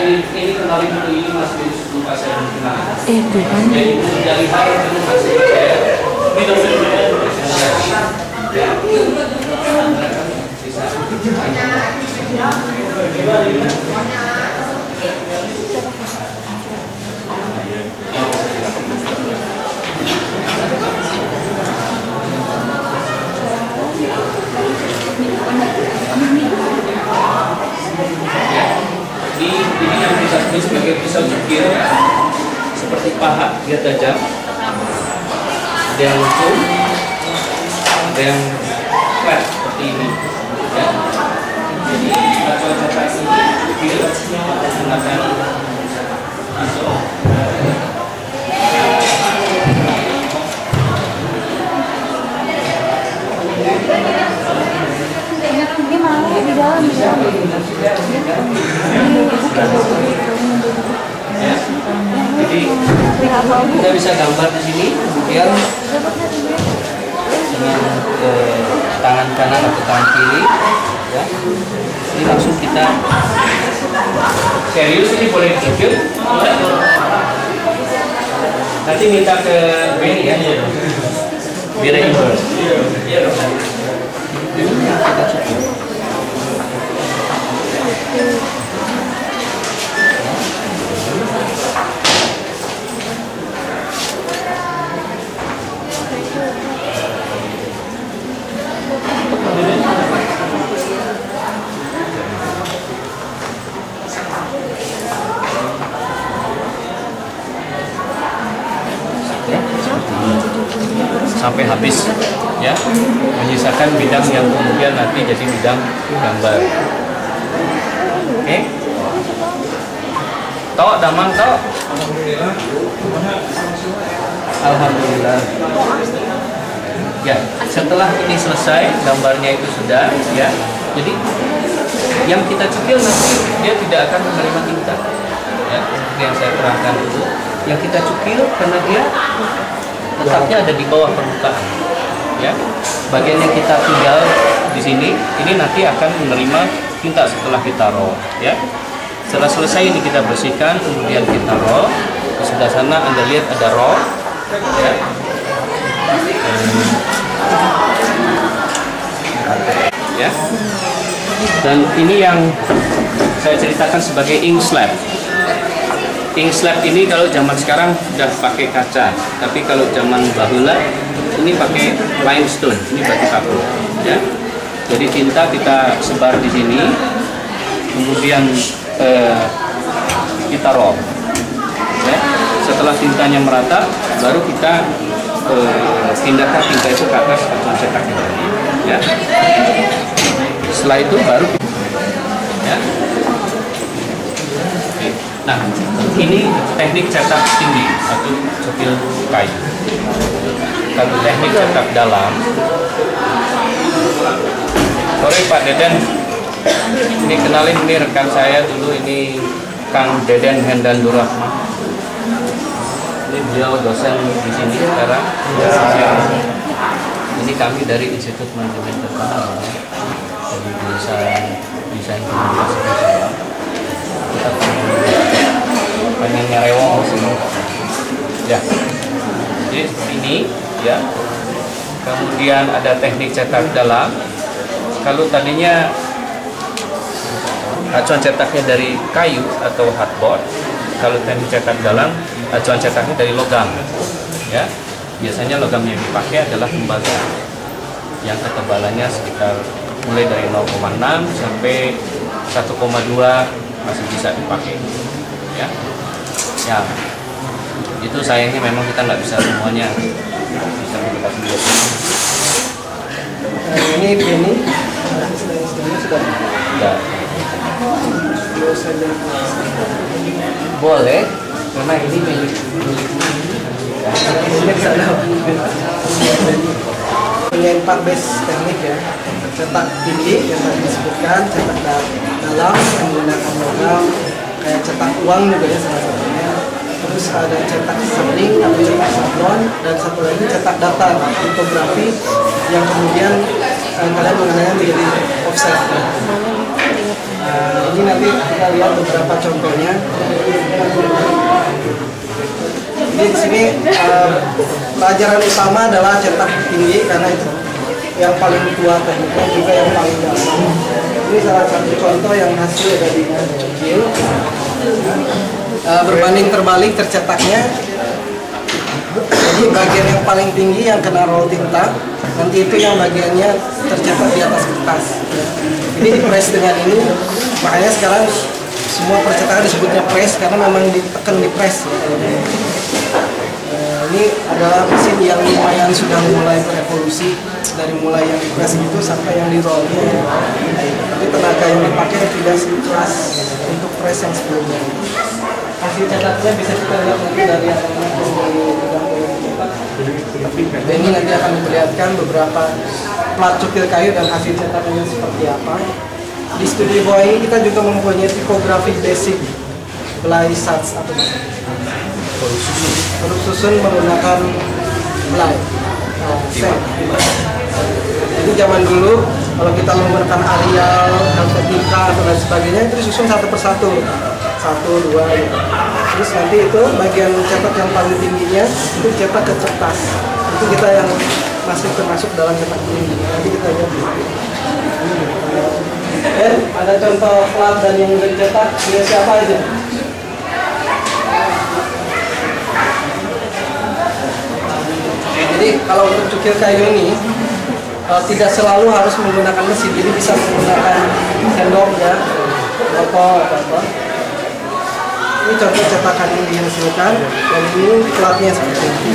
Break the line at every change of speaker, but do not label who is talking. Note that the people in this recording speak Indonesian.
ini kenalin dulu, ini masih lupa saya kenal.
Bukan.
Jadi dari hari itu masih saya ini yang bisa sebut sebagai pisau cukir, seperti paha dia tajam, ada yang lucu, ada yang flat seperti ini, ya. Jadi acuan-acuan ini cukir menggunakan pisau.
Ini mau di dalam ya.
Jadi kita bisa gambar di sini, kemudian dengan tangan kanan atau tangan kiri, ya. Ini langsung kita serius, ini boleh dicukir. Nanti minta ke Benny ya, biar reimburse. Ini yang kita cukir. Sampai habis, ya, menyisakan bidang yang kemudian nanti jadi bidang gambar. Oke, tok damang tok. Alhamdulillah. Ya, setelah ini selesai, gambarnya itu sudah, ya. Jadi yang kita cukil nanti dia tidak akan menerima tinta, ya. Seperti yang saya terangkan dulu, yang kita cukil karena dia letaknya ada di bawah permukaan, ya. Bagian yang kita tinggal di sini, ini nanti akan menerima tinta setelah kita roll, ya. Setelah selesai ini kita bersihkan, kemudian kita roll. Di sebelah sana Anda lihat ada roll, ya. Ya. Dan ini yang saya ceritakan sebagai ink slab. Ink slab ini kalau zaman sekarang sudah pakai kaca, tapi kalau zaman bahula ini pakai limestone, ini batu kapur, ya. Jadi tinta kita sebar di sini, kemudian kita roll, ya. Setelah tintanya merata, baru kita pindahkan tinta itu ke atas acuan cetaknya, ya. Setelah itu baru, ya. Nah, ini teknik cetak tinggi atau cukil kayu. Kalau teknik cetak dalam, sorry Pak Deden, ini kenalin, ini rekan saya dulu, ini Kang Deden Hendan Durrahman. Ini beliau dosen di sini sekarang. Ini kami dari Institut Manajemen Terkenal, dari desain komunikasi visual. Kita pengen nyarewong sini, ya. Jadi ini, ya. Kemudian ada teknik cetak dalam. Kalau tadinya acuan cetaknya dari kayu atau hardboard, kalau teknik cetak dalam acuan cetaknya dari logam, ya. Biasanya logam yang dipakai adalah tembaga yang ketebalannya sekitar mulai dari 0,6 sampai 1,2 masih bisa dipakai, ya. Ya, itu sayangnya memang kita nggak bisa semuanya bisa kita lihat.
Ini sudah
Enggak. Boleh, karena ini milik
punya 4 base teknik, ya. Cetak tinggi yang tadi disebutkan, cetak dalam yang menggunakan logam, kayak cetak uang juga ya salah satunya. Terus ada cetak sampling atau cetak sablon, dan satu lagi cetak datar litografi yang kemudian kalian mengenalnya menjadi offset. Ini nanti kita kita lihat beberapa contohnya. Jadi di sini pelajaran utama adalah cetak tinggi karena itu yang paling tua tekniknya juga yang paling dalam. Ini salah satu contoh yang hasil dari kecil. Berbanding terbalik tercetaknya. Jadi bagian yang paling tinggi yang kena roll tinta, nanti itu yang bagiannya tercetak di atas kertas. Jadi di press dengan ini, makanya sekarang semua percetakan disebutnya press karena memang ditekan di press. Ini adalah mesin yang lumayan sudah mulai berevolusi dari mulai yang di press itu sampai yang di roll. Tapi tenaga yang dipakai tidak sekeras untuk press yang sebelumnya. Hasil cetaknya bisa kita lihat nanti dari yang dan ini nanti akan memperlihatkan beberapa plat cukil kayu dan hasil cetaknya seperti apa. Di studi bawah ini kita juga mempunyai tipografi basic belai sats atau huruf susun menggunakan belai set. Jadi zaman dulu kalau kita menggunakan Arial, Helvetica atau lain sebagainya itu disusun satu persatu, 1, 2 gitu. Terus nanti itu bagian cetak yang paling tingginya itu cetak ke kertas. Itu kita yang masih termasuk dalam cetak tinggi. Nanti kita lihat. Dan ada contoh plat dan yang udah dicetak dia siapa aja? Jadi kalau untuk cukil kayu ini tidak selalu harus menggunakan mesin, jadi bisa menggunakan sendok ya, botol atau apa. Ini contoh cetakan yang dihasilkan dan ini platnya seperti ini.